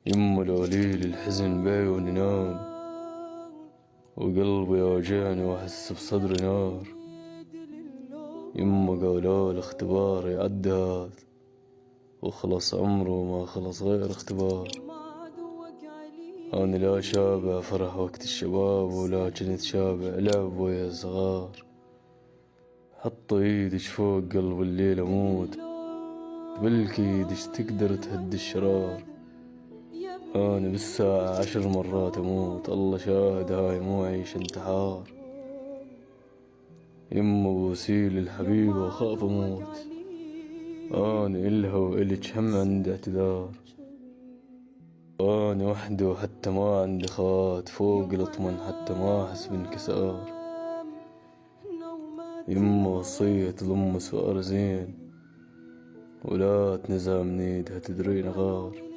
يما الوليل الحزن بعيوني نام، وقلبي يوجعني واحس بصدري نار. يما قالوا الاختبار يعدي هاد، وخلص عمره ما خلص غير اختبار. أنا لا شابع فرح وقت الشباب، ولكن اتشابع لعب ويا صغار. حط ايدش فوق قلب الليل اموت، بالكيدش تقدر تهدي الشرار. أنا بالساعة 10 مرات أموت، الله شاهد هاي مو عيش انتحار. يما بوسيل الحبيب وأخاف أموت، أنا إلها وإلك هم عندي اعتذار. أنا وحدي وحتى ما عندي خوات، فوق الأطمن حتى ما أحس بانكسار. يما وصية تضم سؤال زين، ولا تنزع من ايدها تدرين غار.